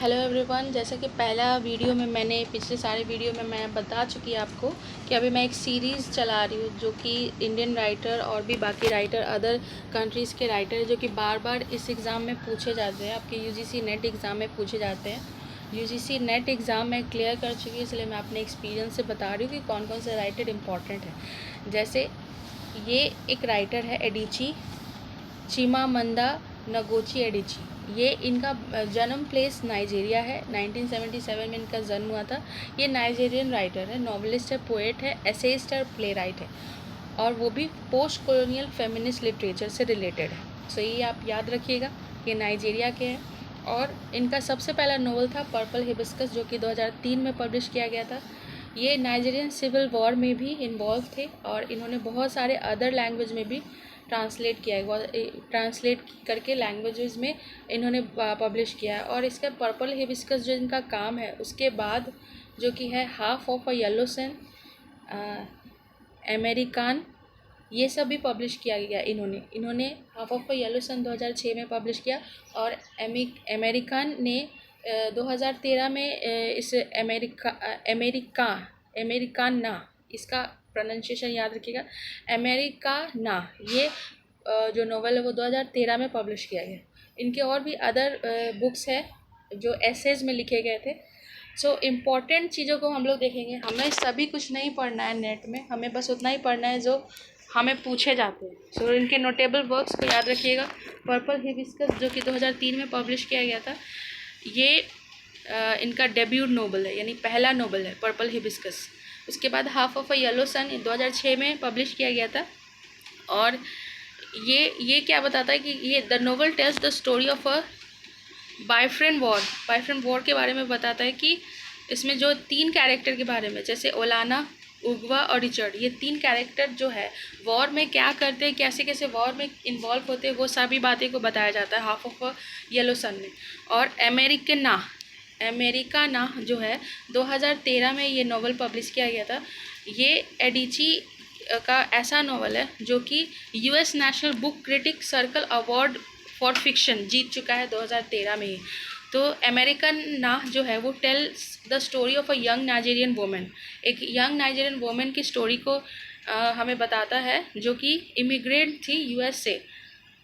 Hello everyone. जैसा कि पहला वीडियो में मैंने पिछले सारे वीडियो में मैं बता चुकी आपको कि अभी मैं एक सीरीज़ चला रही हूँ जो कि इंडियन राइटर और भी बाकी राइटर अदर कंट्रीज़ के राइटर जो कि बार बार इस एग्ज़ाम में पूछे जाते हैं, आपके यूजीसी नेट एग्ज़ाम में पूछे जाते हैं। यूजीसी नेट एग्ज़ाम मैं क्लियर कर चुकी हूँ, इसलिए मैं अपने एक्सपीरियंस से बता रही हूँ कि कौन कौन से राइटर इंपॉर्टेंट है। जैसे ये एक राइटर है एडिची चिमामंदा नगोची एडिची। ये इनका जन्म प्लेस नाइजीरिया है। 1977 में इनका जन्म हुआ था। ये नाइजीरियन राइटर है, नॉवलिस्ट है, पोएट है, एसेइस्ट है, प्ले राइट है और वो भी पोस्ट कॉलोनियल फेमिनिस्ट लिटरेचर से रिलेटेड है। सो ये आप याद रखिएगा, ये नाइजीरिया के हैं। और इनका सबसे पहला नोवेल था पर्पल हिबिस्कस जो कि 2003 में पब्लिश किया गया था। ये नाइजीरियन सिविल वॉर में भी इन्वॉल्व थे और इन्होंने बहुत सारे अदर लैंग्वेज में भी ट्रांसलेट किया है, ट्रांसलेट करके लैंग्वेजेस में इन्होंने पब्लिश किया है। और इसका पर्पल हिबिस्कस जो इनका काम है, उसके बाद जो कि है Half of a Yellow Sun, Americanah, ये सब भी पब्लिश किया गया। इन्होंने Half of a Yellow Sun 2006 में पब्लिश किया और अमेरिकन ने 2013 में इस अमेरिकाना, इसका प्रोनाउंसिएशन याद रखिएगा, अमेरिकाना, ये जो नोवेल है वो 2013 में पब्लिश किया गया। इनके और भी अदर बुक्स है जो एसेज में लिखे गए थे। सो इम्पॉर्टेंट चीज़ों को हम लोग देखेंगे। हमें सभी कुछ नहीं पढ़ना है नेट में, हमें बस उतना ही पढ़ना है जो हमें पूछे जाते हैं। सो इनके नोटेबल वर्क्स को याद रखिएगा। पर्पल हिबिस्कस जो कि 2003 में पब्लिश किया गया था, ये इनका डेब्यूट नोवेल है, यानी पहला नोवेल है पर्पल हिबिस्कस। उसके बाद Half of a Yellow Sun 2006 में पब्लिश किया गया था। और ये क्या बताता है कि ये the novel tells the story of a boyfriend war के बारे में बताता है कि इसमें जो 3 कैरेक्टर के बारे में, जैसे ओलाना, उगवा और रिचर्ड, ये 3 कैरेक्टर जो है वॉर में क्या करते हैं, कैसे कैसे वॉर में इन्वॉल्व होते हैं, वो सभी बातें को बताया जाता है Half of a Yellow Sun में। और अमेरिकाना जो है 2013 में ये नोवेल पब्लिश किया गया था। ये एडिची का ऐसा नोवेल है जो कि US National Book Critic Circle Award for fiction जीत चुका है 2013 में ही। तो अमेरिकन ना जो है वो tells the story of a young Nigerian women, एक यंग नाइजीरियन वोमेन की स्टोरी को हमें बताता है जो कि इमिग्रेंट थी यूएस से।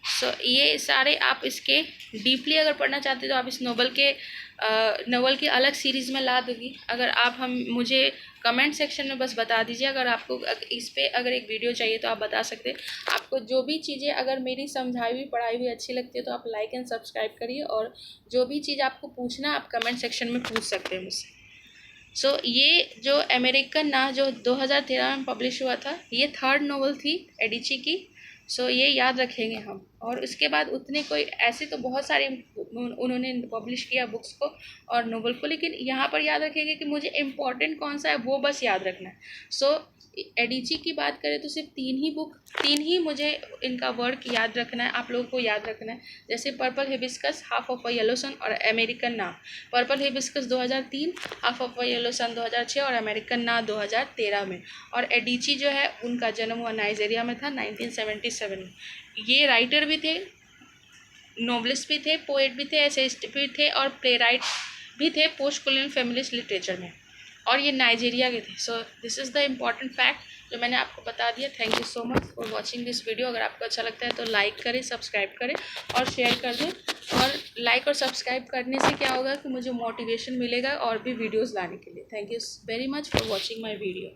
सो ये सारे आप इसके डीपली अगर पढ़ना चाहते हो तो आप इस नोवेल की अलग सीरीज़ में ला दूँगी। अगर आप मुझे कमेंट सेक्शन में बस बता दीजिए, अगर आपको इस पे अगर एक वीडियो चाहिए तो आप बता सकते हैं। आपको जो भी चीज़ें अगर मेरी समझाई हुई पढ़ाई हुई अच्छी लगती है तो आप लाइक एंड सब्सक्राइब करिए, और जो भी चीज़ आपको पूछना आप कमेंट सेक्शन में पूछ सकते हैं मुझसे। सो ये जो अमेरिकन ना जो 2013 में पब्लिश हुआ था, ये 3rd नोवेल थी एडिची की। सो ये याद रखेंगे हम। और उसके बाद उतने कोई ऐसे तो बहुत सारे उन्होंने पब्लिश किया बुक्स को और नोवेल को, लेकिन यहाँ पर याद रखेंगे कि मुझे इम्पॉर्टेंट कौन सा है वो बस याद रखना है। सो एडिची की बात करें तो सिर्फ 3 ही मुझे इनका वर्क याद रखना है, आप लोगों को याद रखना है। जैसे Purple Hibiscus, Half of a Yellow Sun और अमेरिकन ना। Purple Hibiscus 2003, Half of a Yellow Sun 2006 और अमेरिकन ना 2013 में। और एडिची जो है उनका जन्म हुआ नाइजीरिया में था 1977 में। ये राइटर भी थे, नोवेलिस्ट भी थे, पोएट भी थे, एसेइस्ट भी थे और प्ले राइट भी थे पोस्ट कॉलोनियल फेमिनिस्ट लिटरेचर में, और ये नाइजीरिया के थे। So this is the important fact जो मैंने आपको बता दिया। Thank you so much for watching this video. अगर आपको अच्छा लगता है तो लाइक करें, सब्सक्राइब करें और शेयर कर दें। और लाइक और सब्सक्राइब करने से क्या होगा कि मुझे मोटिवेशन मिलेगा और भी वीडियोज़ लाने के लिए। Thank you very much for watching my video.